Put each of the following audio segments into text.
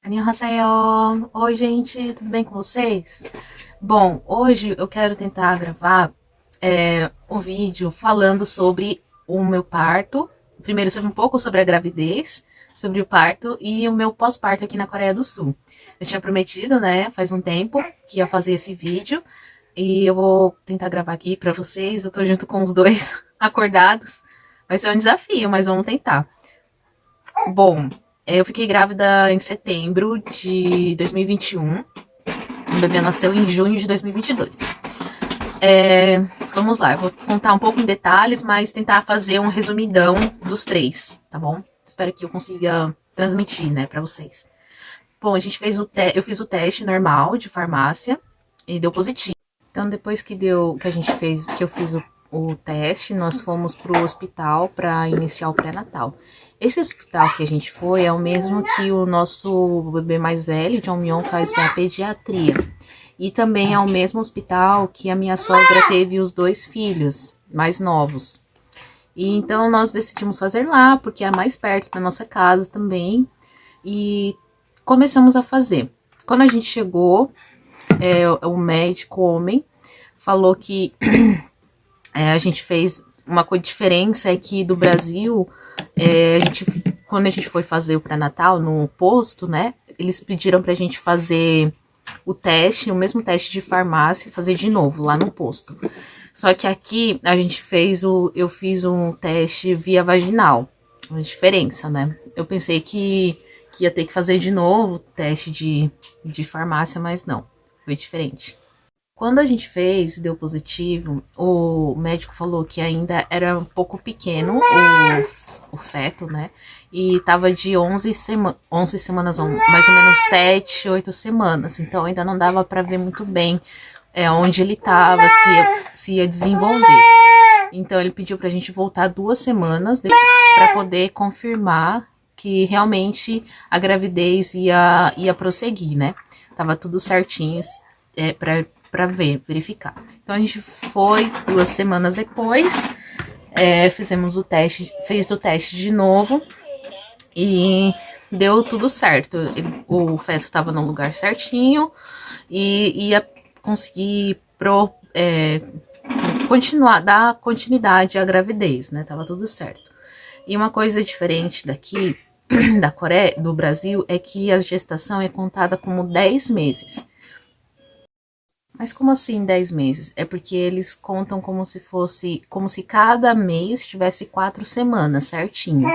Annyeonghaseyo! Oi, gente, tudo bem com vocês? Bom, hoje eu quero tentar gravar um vídeo falando sobre o meu parto. Primeiro, sobre um pouco sobre a gravidez, sobre o parto e o meu pós-parto aqui na Coreia do Sul. Eu tinha prometido, né, faz um tempo, que ia fazer esse vídeo e eu vou tentar gravar aqui pra vocês. Eu tô junto com os dois acordados. Vai ser um desafio, mas vamos tentar. Bom, eu fiquei grávida em setembro de 2021. O bebê nasceu em junho de 2022. Vamos lá, eu vou contar um pouco em detalhes, mas tentar fazer um resumidão dos três, tá bom? Espero que eu consiga transmitir, né, pra vocês. Bom, a gente fez eu fiz o teste normal de farmácia e deu positivo. Então, depois que a gente fez, que eu fiz o teste, nós fomos pro hospital para iniciar o pré-natal. Esse hospital que a gente foi é o mesmo que o nosso bebê mais velho, John Mion, faz a pediatria. E também é o mesmo hospital que a minha sogra teve os dois filhos mais novos. E então nós decidimos fazer lá, porque é mais perto da nossa casa também. E começamos a fazer. Quando a gente chegou, o médico homem falou que a gente fez uma coisa diferença é que do Brasil, quando a gente foi fazer o pré-natal no posto, né, eles pediram pra gente fazer o teste, o mesmo teste de farmácia, fazer de novo lá no posto. Só que aqui eu fiz um teste via vaginal, uma diferença, né? Eu pensei que ia ter que fazer de novo o teste de farmácia, mas não, foi diferente. Quando a gente fez, deu positivo, o médico falou que ainda era um pouco pequeno o feto, né? E tava de 11 semanas, mais ou menos 7, 8 semanas. Então ainda não dava para ver muito bem onde ele tava, se ia desenvolver. Então ele pediu pra gente voltar 2 semanas para poder confirmar que realmente a gravidez ia prosseguir, né? Tava tudo certinho para verificar. Então a gente foi 2 semanas depois, fez o teste de novo e deu tudo certo. O feto estava no lugar certinho e ia conseguir dar continuidade à gravidez, né? Tava tudo certo. E uma coisa diferente daqui, da Coreia, do Brasil, é que a gestação é contada como 10 meses. Mas como assim 10 meses? É porque eles contam como se cada mês tivesse 4 semanas, certinho.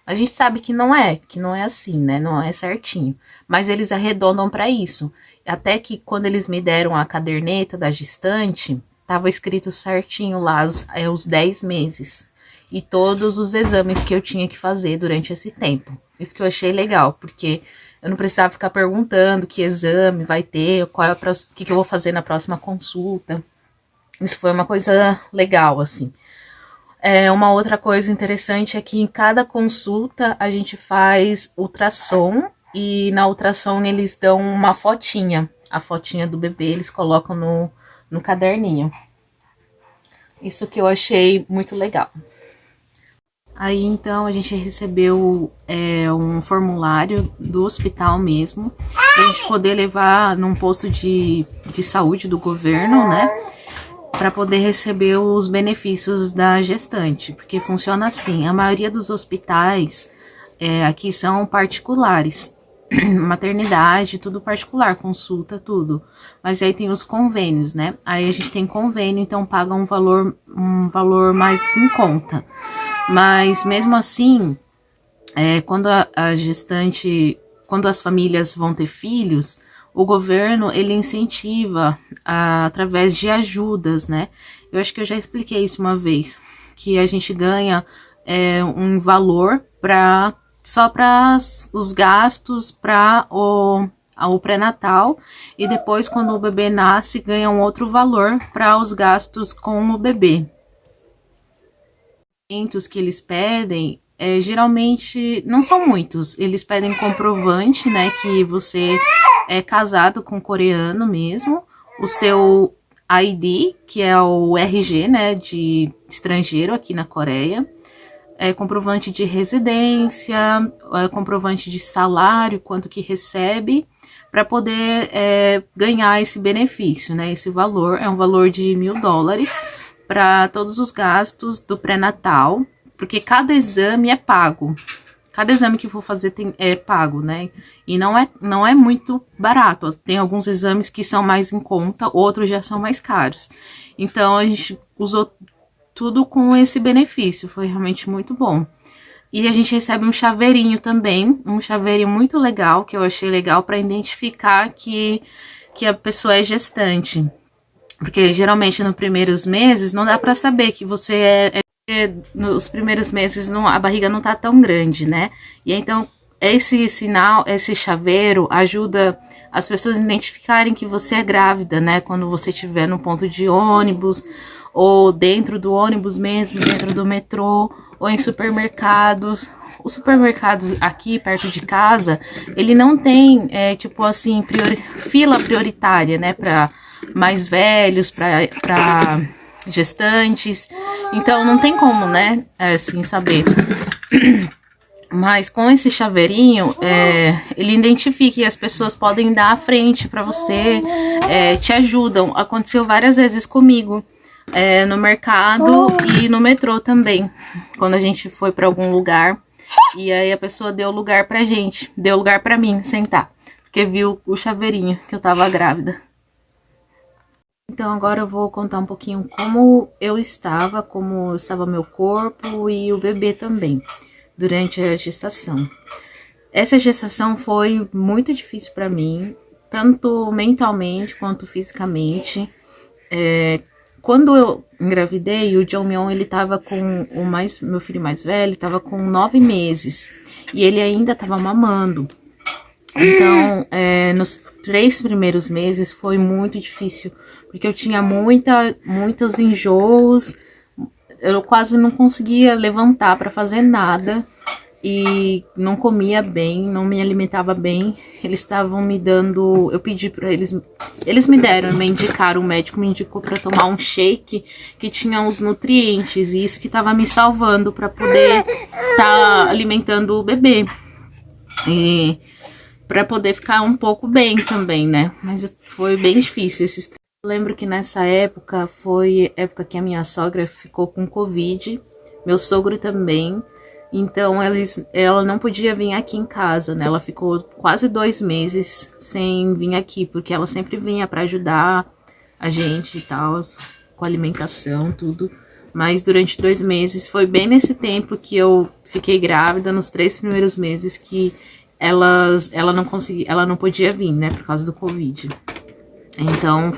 A gente sabe que não é assim, né? Não é certinho. Mas eles arredondam para isso. Até que quando eles me deram a caderneta da gestante, tava escrito certinho lá os 10 meses. E todos os exames que eu tinha que fazer durante esse tempo. Isso que eu achei legal, porque eu não precisava ficar perguntando que exame vai ter, o que eu vou fazer na próxima consulta. Isso foi uma coisa legal, assim. Uma outra coisa interessante é que em cada consulta a gente faz ultrassom e na ultrassom eles dão uma fotinha. A fotinha do bebê eles colocam no caderninho. Isso que eu achei muito legal. Aí então a gente recebeu um formulário do hospital mesmo, pra gente poder levar num posto de saúde do governo, né? Para poder receber os benefícios da gestante, porque funciona assim, a maioria dos hospitais aqui são particulares, maternidade, tudo particular, consulta, tudo. Mas aí tem os convênios, né? Aí a gente tem convênio, então paga um valor mais em conta. Mas mesmo assim, quando quando as famílias vão ter filhos, o governo ele incentiva através de ajudas, né? Eu acho que eu já expliquei isso uma vez, que a gente ganha um valor só para os gastos para o pré-natal e depois quando o bebê nasce ganha um outro valor para os gastos com o bebê. Que eles pedem geralmente não são muitos. Eles pedem comprovante, né, que você é casado com coreano mesmo, o seu ID, que é o RG, né, de estrangeiro aqui na Coreia, comprovante de residência, comprovante de salário, quanto que recebe, para poder ganhar esse benefício, né? Esse valor é um valor de US$ 1.000 para todos os gastos do pré-natal, porque cada exame é pago. Cada exame que for fazer é pago, né? E não é muito barato. Tem alguns exames que são mais em conta, outros já são mais caros. Então, a gente usou tudo com esse benefício. Foi realmente muito bom. E a gente recebe um chaveirinho também. Um chaveirinho muito legal, que eu achei legal para identificar que a pessoa é gestante. Porque geralmente nos primeiros meses não dá para saber que você nos primeiros meses a barriga não tá tão grande, né? E então esse sinal, esse chaveiro ajuda as pessoas a identificarem que você é grávida, né? Quando você estiver no ponto de ônibus, ou dentro do ônibus mesmo, dentro do metrô, ou em supermercados. O supermercado aqui perto de casa, ele não tem, tipo assim, fila prioritária, né? Para mais velhos, para gestantes. Então não tem como, né, assim, saber. Mas com esse chaveirinho, ele identifica e as pessoas podem dar à frente para você, te ajudam. Aconteceu várias vezes comigo, no mercado e no metrô também, quando a gente foi para algum lugar. E aí a pessoa deu lugar pra gente, deu lugar pra mim sentar, porque viu o chaveirinho que eu tava grávida. Então agora eu vou contar um pouquinho como estava meu corpo e o bebê também, durante a gestação. Essa gestação foi muito difícil para mim, tanto mentalmente quanto fisicamente. Quando eu engravidei, o Jongmyeon, ele tava com meu filho mais velho, tava com 9 meses, e ele ainda tava mamando. Então, nos 3 primeiros meses foi muito difícil, porque eu tinha muitos enjoos, eu quase não conseguia levantar para fazer nada, e não comia bem, não me alimentava bem. Eles estavam me dando, eu pedi para eles me indicaram, o médico me indicou para tomar um shake que tinha os nutrientes, e isso que estava me salvando para poder estar alimentando o bebê. E para poder ficar um pouco bem também, né? Mas foi bem difícil esses. Eu lembro que nessa época foi época que a minha sogra ficou com Covid, meu sogro também. Então ela não podia vir aqui em casa, né? Ela ficou quase 2 meses sem vir aqui, porque ela sempre vinha para ajudar a gente e tal, com alimentação, tudo. Mas durante 2 meses, foi bem nesse tempo que eu fiquei grávida, nos 3 primeiros meses que ela não podia vir, né, por causa do Covid. Então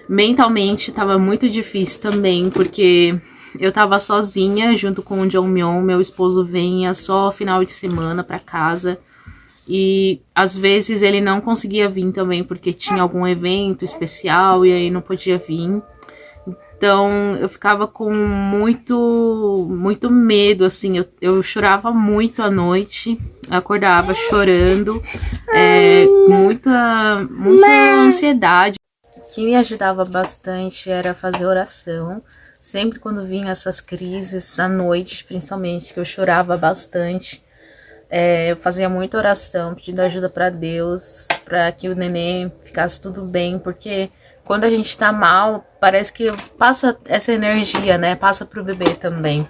mentalmente tava muito difícil também, porque eu tava sozinha junto com o Jongmyeon, meu esposo vinha só final de semana pra casa. E às vezes ele não conseguia vir também porque tinha algum evento especial e aí não podia vir. Então eu ficava com muito medo, assim, eu chorava muito à noite, acordava chorando, muita ansiedade. O que me ajudava bastante era fazer oração. Sempre quando vinha essas crises, à noite principalmente, que eu chorava bastante, eu fazia muita oração, pedindo ajuda para Deus, para que o neném ficasse tudo bem, porque quando a gente tá mal, parece que passa essa energia, né, passa pro bebê também.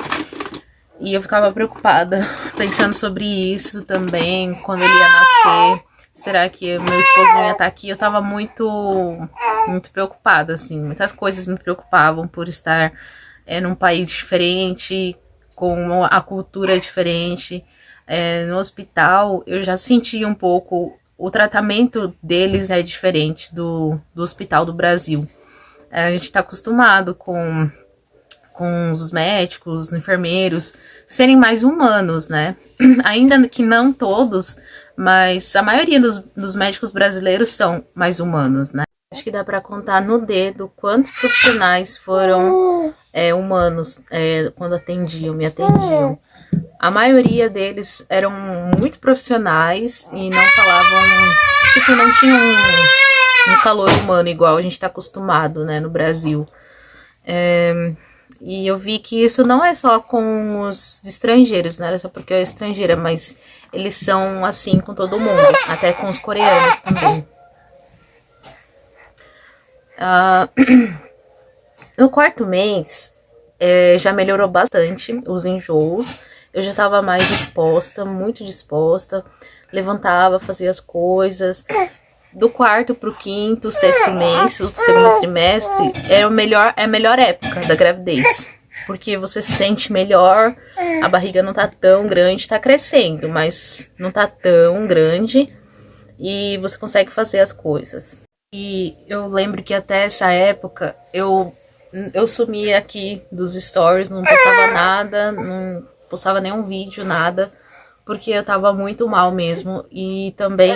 E eu ficava preocupada, pensando sobre isso também, quando ele ia nascer. Será que meu esposo ia estar aqui? Eu tava muito preocupada, assim. Muitas coisas me preocupavam por estar num país diferente, com a cultura diferente. No hospital, eu já senti um pouco, o tratamento deles é diferente do hospital do Brasil. A gente tá acostumado com os médicos, os enfermeiros, serem mais humanos, né? Ainda que não todos, mas a maioria dos médicos brasileiros são mais humanos, né? Acho que dá para contar no dedo quantos profissionais foram humanos quando me atendiam. A maioria deles eram muito profissionais e não falavam, tipo, não tinham um calor humano igual a gente está acostumado, né, no Brasil. E eu vi que isso não é só com os estrangeiros, não era só porque eu era estrangeira, mas eles são assim com todo mundo, até com os coreanos também. No quarto mês, já melhorou bastante os enjoos. Eu já tava mais disposta, muito disposta. Levantava, fazia as coisas. Do quarto pro quinto, sexto mês, o segundo trimestre, é a melhor época da gravidez. Porque você se sente melhor, a barriga não tá tão grande, tá crescendo, mas não tá tão grande. E você consegue fazer as coisas. E eu lembro que até essa época eu sumia aqui dos stories, não postava nada, não postava nenhum vídeo, nada, porque eu tava muito mal mesmo. E também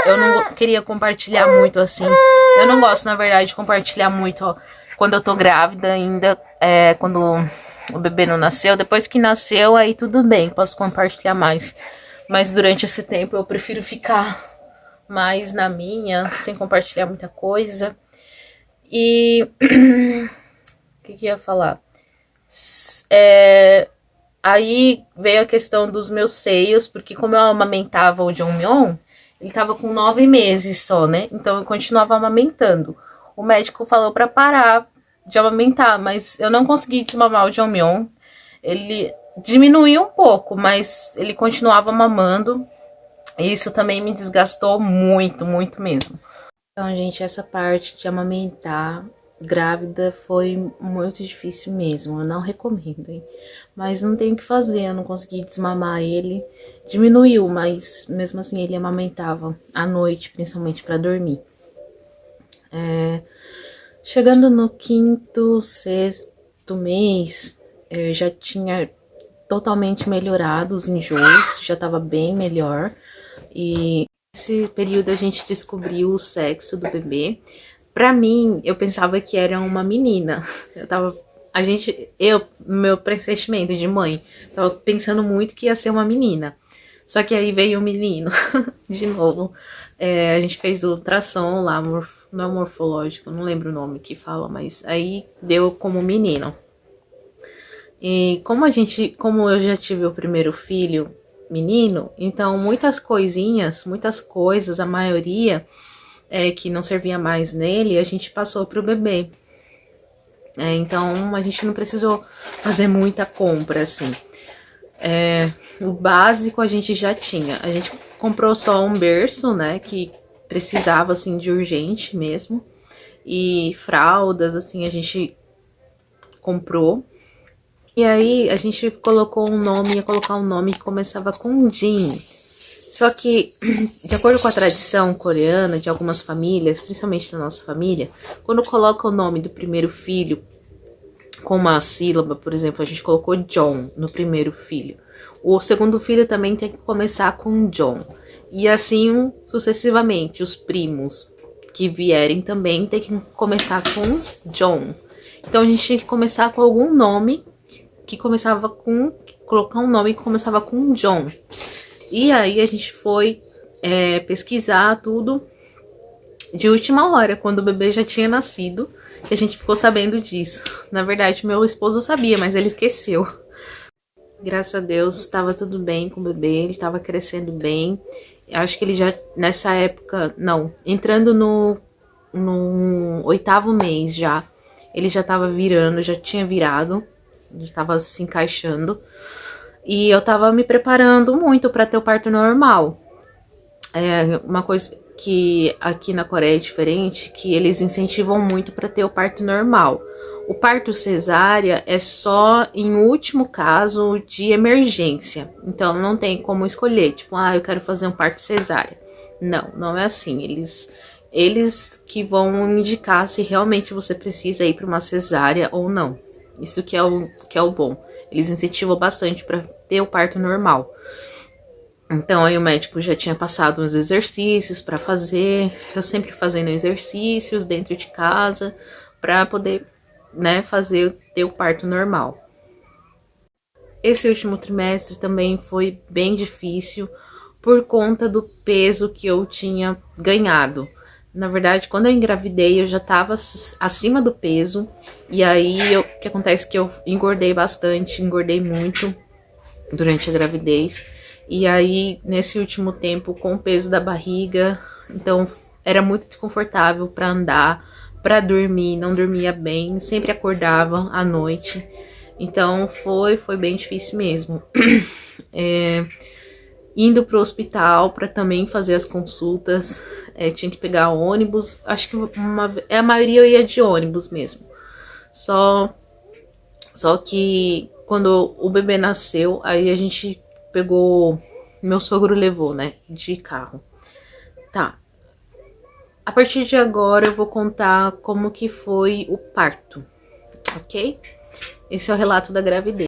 eu não queria compartilhar muito assim. Eu não gosto, na verdade, de compartilhar muito ó, quando eu tô grávida ainda, quando o bebê não nasceu. Depois que nasceu, aí tudo bem, posso compartilhar mais. Mas durante esse tempo eu prefiro ficar mais na minha, sem compartilhar muita coisa. E o que eu ia falar? Aí veio a questão dos meus seios, porque como eu amamentava o Jongmyeon, ele tava com 9 meses só, né? Então eu continuava amamentando. O médico falou pra parar de amamentar, mas eu não consegui desmamar o Jongmyeon. Ele diminuiu um pouco, mas ele continuava mamando. Isso também me desgastou muito, muito mesmo. Então, gente, essa parte de amamentar grávida foi muito difícil mesmo. Eu não recomendo, hein? Mas não tem o que fazer, eu não consegui desmamar ele. Diminuiu, mas mesmo assim ele amamentava à noite, principalmente para dormir. Chegando no quinto, sexto mês, já tinha totalmente melhorado os enjoos, já tava bem melhor. E nesse período a gente descobriu o sexo do bebê. Pra mim, eu pensava que era uma menina. Meu pressentimento de mãe, tava pensando muito que ia ser uma menina. Só que aí veio um menino, de novo. A gente fez o ultrassom lá, não é morfológico, não lembro o nome que fala, mas aí deu como menino. E como eu já tive o primeiro filho menino, então muitas coisas, a maioria que não servia mais nele, a gente passou pro bebê. Então a gente não precisou fazer muita compra, assim. O básico a gente já tinha. A gente comprou só um berço, né, que precisava, assim, de urgente mesmo. E fraldas, assim, a gente comprou. E aí a gente colocou ia colocar um nome que começava com Jin. Só que, de acordo com a tradição coreana de algumas famílias, principalmente da nossa família, quando coloca o nome do primeiro filho com uma sílaba, por exemplo, a gente colocou John no primeiro filho. O segundo filho também tem que começar com John. E assim sucessivamente, os primos que vierem também tem que começar com John. Então a gente tinha que começar com algum nome que começava com... colocar um nome que começava com John. E aí a gente foi pesquisar tudo de última hora, quando o bebê já tinha nascido, que a gente ficou sabendo disso. Na verdade, meu esposo sabia, mas ele esqueceu. Graças a Deus, estava tudo bem com o bebê, ele estava crescendo bem. Eu acho que ele já, nessa época, não, entrando no 8º mês já, ele já estava virando, já tinha virado, já estava se encaixando. E eu tava me preparando muito para ter o parto normal. Uma coisa que aqui na Coreia é diferente, que eles incentivam muito para ter o parto normal. O parto cesárea é só em último caso de emergência. Então não tem como escolher, tipo, eu quero fazer um parto cesárea. Não, não é assim. Eles que vão indicar se realmente você precisa ir para uma cesárea ou não. Isso que é o bom. Eles incentivam bastante para ter o parto normal. Então aí o médico já tinha passado uns exercícios para fazer. Eu sempre fazendo exercícios dentro de casa para poder, né, ter o parto normal. Esse último trimestre também foi bem difícil por conta do peso que eu tinha ganhado. Na verdade, quando eu engravidei, eu já tava acima do peso. E aí, o que acontece é que eu engordei bastante, engordei muito durante a gravidez. E aí, nesse último tempo, com o peso da barriga, então era muito desconfortável para andar, para dormir, não dormia bem, sempre acordava à noite. Então foi bem difícil mesmo. Indo pro hospital para também fazer as consultas, tinha que pegar ônibus. Acho que a maioria eu ia de ônibus mesmo. Só que quando o bebê nasceu, aí a gente pegou. Meu sogro levou, né? De carro. Tá. A partir de agora eu vou contar como que foi o parto, ok? Esse é o relato da gravidez.